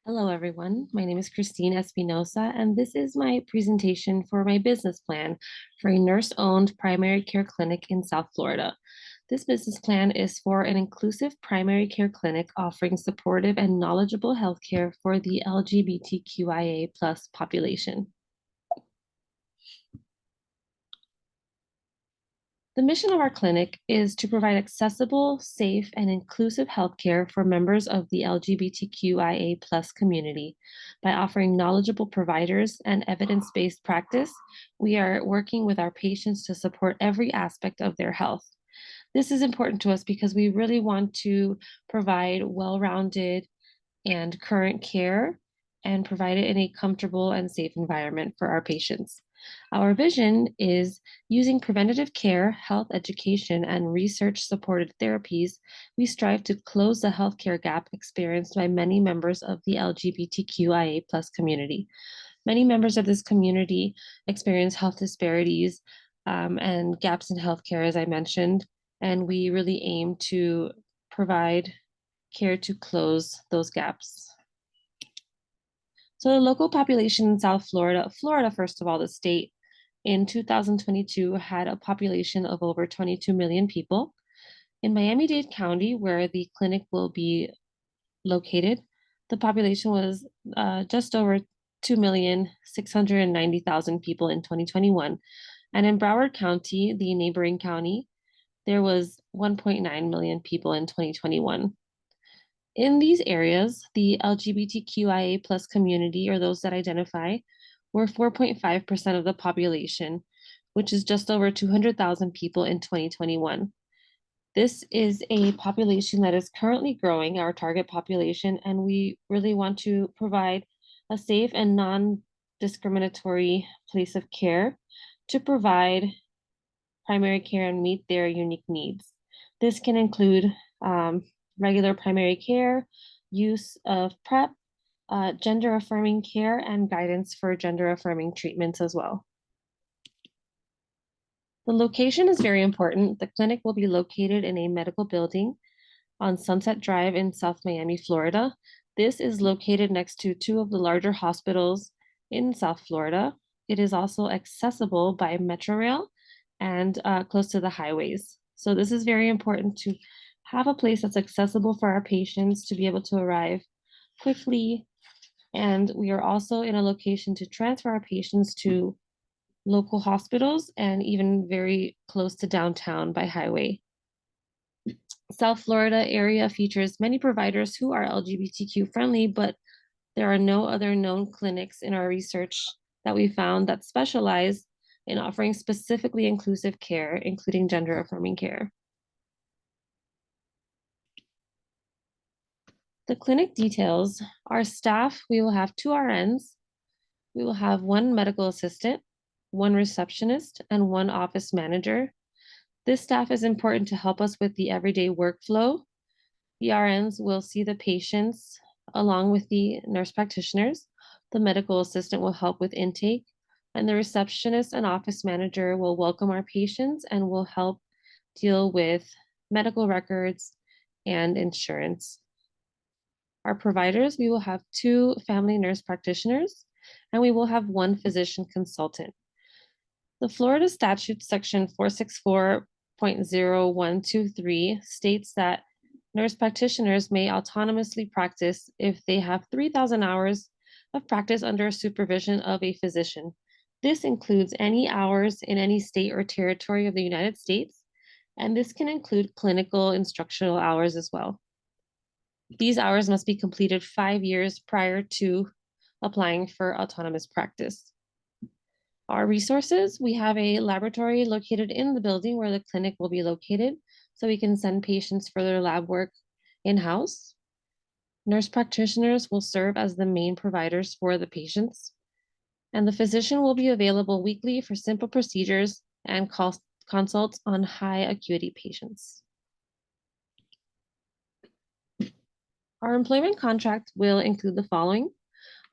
Hello, everyone. My name is Christine Espinosa, and this is my presentation for my business plan for a nurse-owned primary care clinic in South Florida. This business plan is for an inclusive primary care clinic offering supportive and knowledgeable healthcare for the LGBTQIA plus population. The mission of our clinic is to provide accessible, safe, and inclusive healthcare for members of the LGBTQIA plus community. By offering knowledgeable providers and evidence-based practice, we are working with our patients to support every aspect of their health. This is important to us because we really want to provide well-rounded and current care and provide it in a comfortable and safe environment for our patients. Our vision is using preventative care, health education, and research supported therapies. We strive to close the healthcare gap experienced by many members of the LGBTQIA plus community. Many members of this community experience health disparities and gaps in healthcare, as I mentioned, and we really aim to provide care to close those gaps. So the local population in South Florida, first of all, the state, in 2022 had a population of over 22 million people. In Miami-Dade County, where the clinic will be located, the population was just over 2,690,000 people in 2021. And in Broward County, the neighboring county, there was 1.9 million people in 2021. In these areas, the LGBTQIA plus community, or those that identify, were 4.5% of the population, which is just over 200,000 people in 2021. This is a population that is currently growing, our target population, and we really want to provide a safe and non-discriminatory place of care to provide primary care and meet their unique needs. This can include regular primary care, use of PrEP, gender affirming care, and guidance for gender affirming treatments as well. The location is very important. The clinic will be located in a medical building on Sunset Drive in South Miami, Florida. This is located next to two of the larger hospitals in South Florida. It is also accessible by Metro Rail and close to the highways. So this is very important to have a place that's accessible for our patients to be able to arrive quickly. And we are also in a location to transfer our patients to local hospitals and even very close to downtown by highway. South Florida area features many providers who are LGBTQ friendly, but there are no other known clinics in our research that we found that specialize in offering specifically inclusive care, including gender affirming care. The clinic details, our staff, we will have 2 RNs, we will have 1 medical assistant, 1 receptionist, and 1 office manager. This staff is important to help us with the everyday workflow. The RNs will see the patients along with the nurse practitioners. The medical assistant will help with intake, and the receptionist and office manager will welcome our patients and will help deal with medical records and insurance. Our providers, we will have 2 family nurse practitioners, and we will have 1 physician consultant. The Florida statute section 464.0123 states that nurse practitioners may autonomously practice if they have 3,000 hours of practice under supervision of a physician. This includes any hours in any state or territory of the United States, and this can include clinical instructional hours as well. These hours must be completed 5 years prior to applying for autonomous practice. Our resources, we have a laboratory located in the building where the clinic will be located, so we can send patients for their lab work in-house. Nurse practitioners will serve as the main providers for the patients, and the physician will be available weekly for simple procedures and consults on high acuity patients. Our employment contract will include the following.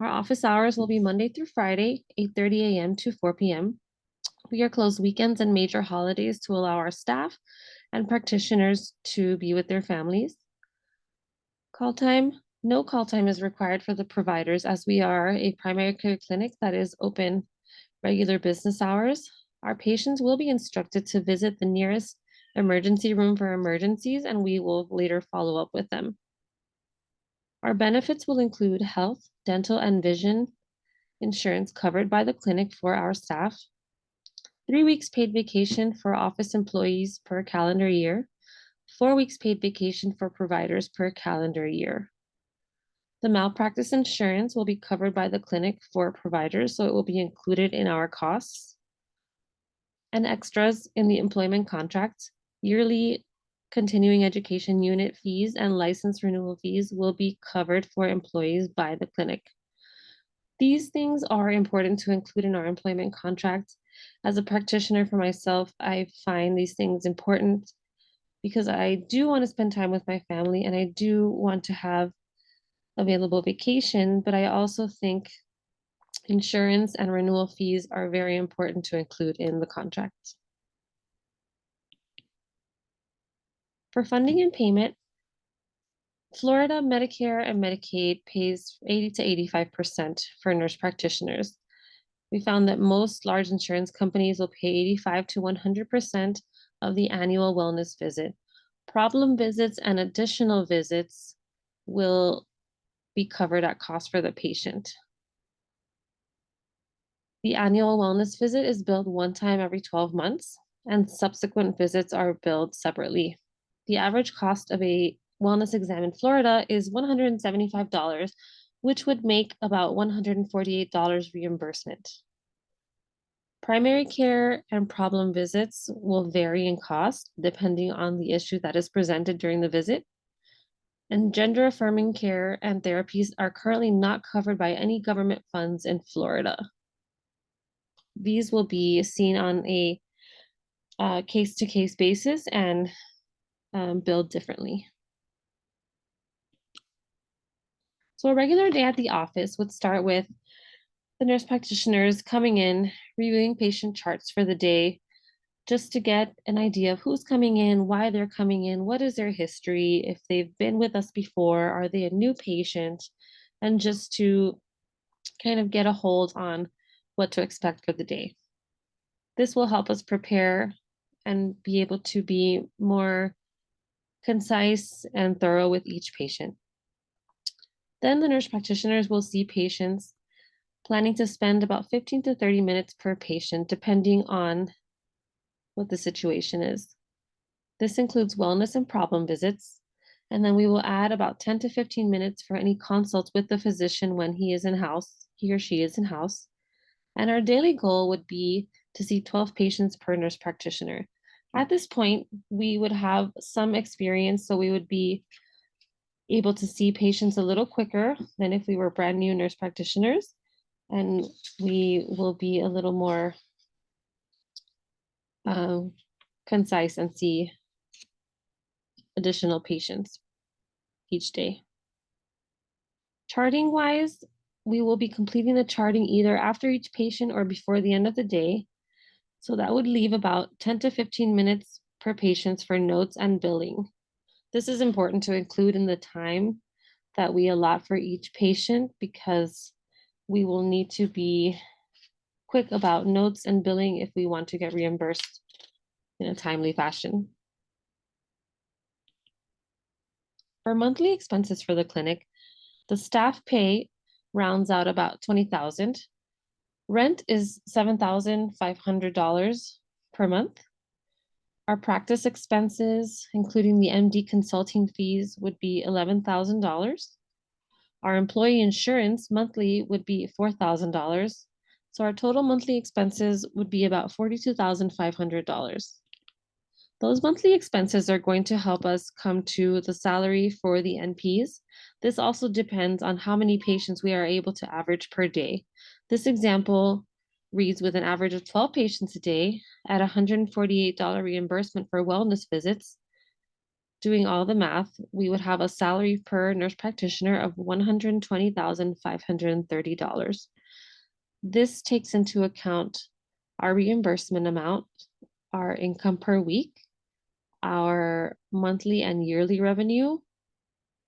Our office hours will be Monday through Friday, 8:30 a.m. to 4 p.m. We are closed weekends and major holidays to allow our staff and practitioners to be with their families. Call time, No call time is required for the providers as we are a primary care clinic that is open regular business hours. Our patients will be instructed to visit the nearest emergency room for emergencies, and we will later follow up with them. Our benefits will include health, dental, and vision insurance covered by the clinic for our staff, 3 weeks paid vacation for office employees per calendar year, 4 weeks paid vacation for providers per calendar year. The malpractice insurance will be covered by the clinic for providers, so it will be included in our costs. And extras in the employment contract, yearly continuing education unit fees and license renewal fees will be covered for employees by the clinic. These things are important to include in our employment contract. As a practitioner for myself, I find these things important because I do want to spend time with my family and I do want to have available vacation, but I also think insurance and renewal fees are very important to include in the contract. For funding and payment, Florida Medicare and Medicaid pays 80 to 85% for nurse practitioners. We found that most large insurance companies will pay 85 to 100% of the annual wellness visit. Problem visits and additional visits will be covered at cost for the patient. The annual wellness visit is billed one time every 12 months, and subsequent visits are billed separately. The average cost of a wellness exam in Florida is $175, which would make about $148 reimbursement. Primary care and problem visits will vary in cost depending on the issue that is presented during the visit. And gender affirming care and therapies are currently not covered by any government funds in Florida. These will be seen on a case to case basis and billed differently. So, a regular day at the office would start with the nurse practitioners coming in, reviewing patient charts for the day, just to get an idea of who's coming in, why they're coming in, what is their history, if they've been with us before, are they a new patient, and just to kind of get a hold on what to expect for the day. This will help us prepare and be able to be more concise and thorough with each patient. Then the nurse practitioners will see patients, planning to spend about 15 to 30 minutes per patient, depending on what the situation is. This includes wellness and problem visits, and then we will add about 10 to 15 minutes for any consults with the physician when he or she is in house. And our daily goal would be to see 12 patients per nurse practitioner. At this point, we would have some experience, so we would be able to see patients a little quicker than if we were brand new nurse practitioners, and we will be a little more concise and see additional patients each day. Charting wise, we will be completing the charting either after each patient or before the end of the day. So that would leave about 10 to 15 minutes per patient for notes and billing. This is important to include in the time that we allot for each patient because we will need to be quick about notes and billing if we want to get reimbursed in a timely fashion. For monthly expenses for the clinic, the staff pay rounds out about $20,000. Rent is $7,500 per month. Our practice expenses, including the MD consulting fees, would be $11,000. Our employee insurance monthly would be $4,000. So our total monthly expenses would be about $42,500. Those monthly expenses are going to help us come to the salary for the NPs. This also depends on how many patients we are able to average per day. This example reads with an average of 12 patients a day at $148 reimbursement for wellness visits. Doing all the math, we would have a salary per nurse practitioner of $120,530. This takes into account our reimbursement amount, our income per week, our monthly and yearly revenue,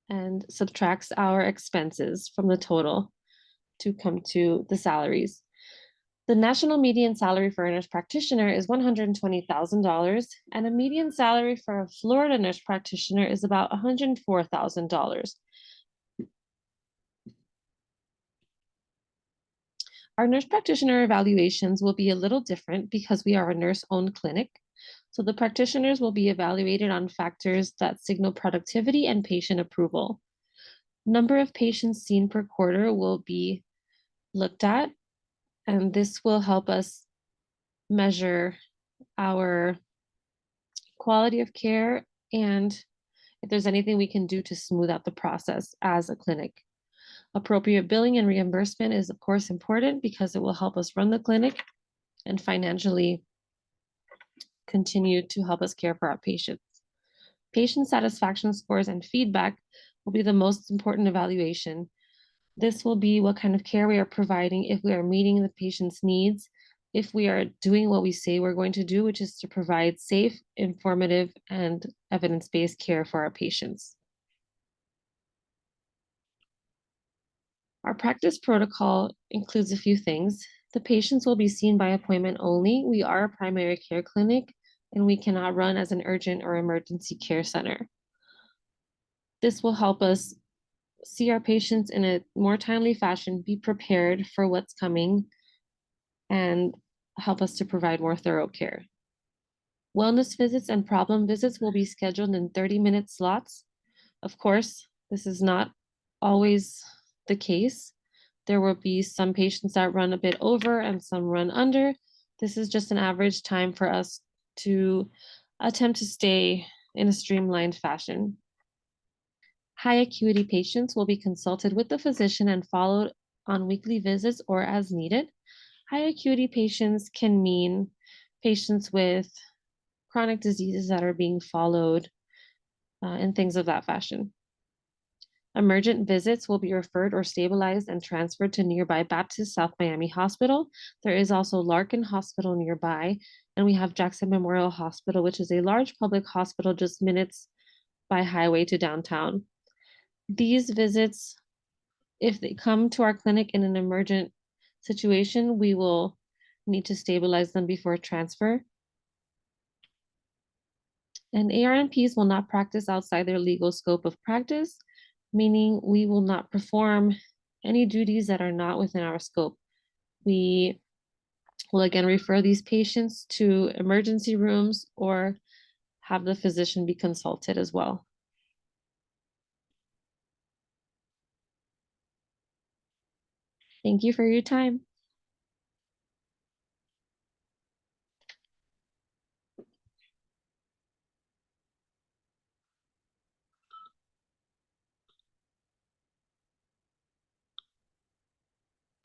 and subtracts our expenses from the total to come to the salaries. The national median salary for a nurse practitioner is $120,000, and a median salary for a Florida nurse practitioner is about $104,000. Our nurse practitioner evaluations will be a little different because we are a nurse-owned clinic. So the practitioners will be evaluated on factors that signal productivity and patient approval. Number of patients seen per quarter will be looked at, and this will help us measure our quality of care and if there's anything we can do to smooth out the process as a clinic. Appropriate billing and reimbursement is, of course, important because it will help us run the clinic and financially continue to help us care for our patients. Patient satisfaction scores and feedback will be the most important evaluation. This will be what kind of care we are providing, if we are meeting the patient's needs, if we are doing what we say we're going to do, which is to provide safe, informative, and evidence-based care for our patients. Our practice protocol includes a few things. The patients will be seen by appointment only. We are a primary care clinic, and we cannot run as an urgent or emergency care center. This will help us see our patients in a more timely fashion, be prepared for what's coming, and help us to provide more thorough care. Wellness visits and problem visits will be scheduled in 30-minute slots. Of course, this is not always the case. There will be some patients that run a bit over and some run under. This is just an average time for us to attempt to stay in a streamlined fashion. High acuity patients will be consulted with the physician and followed on weekly visits or as needed. High acuity patients can mean patients with chronic diseases that are being followed and things of that fashion. Emergent visits will be referred or stabilized and transferred to nearby Baptist South Miami Hospital. There is also Larkin Hospital nearby, and we have Jackson Memorial Hospital, which is a large public hospital just minutes by highway to downtown. These visits, if they come to our clinic in an emergent situation, we will need to stabilize them before transfer. And ARNPs will not practice outside their legal scope of practice, meaning we will not perform any duties that are not within our scope. We will again refer these patients to emergency rooms or have the physician be consulted as well. Thank you for your time.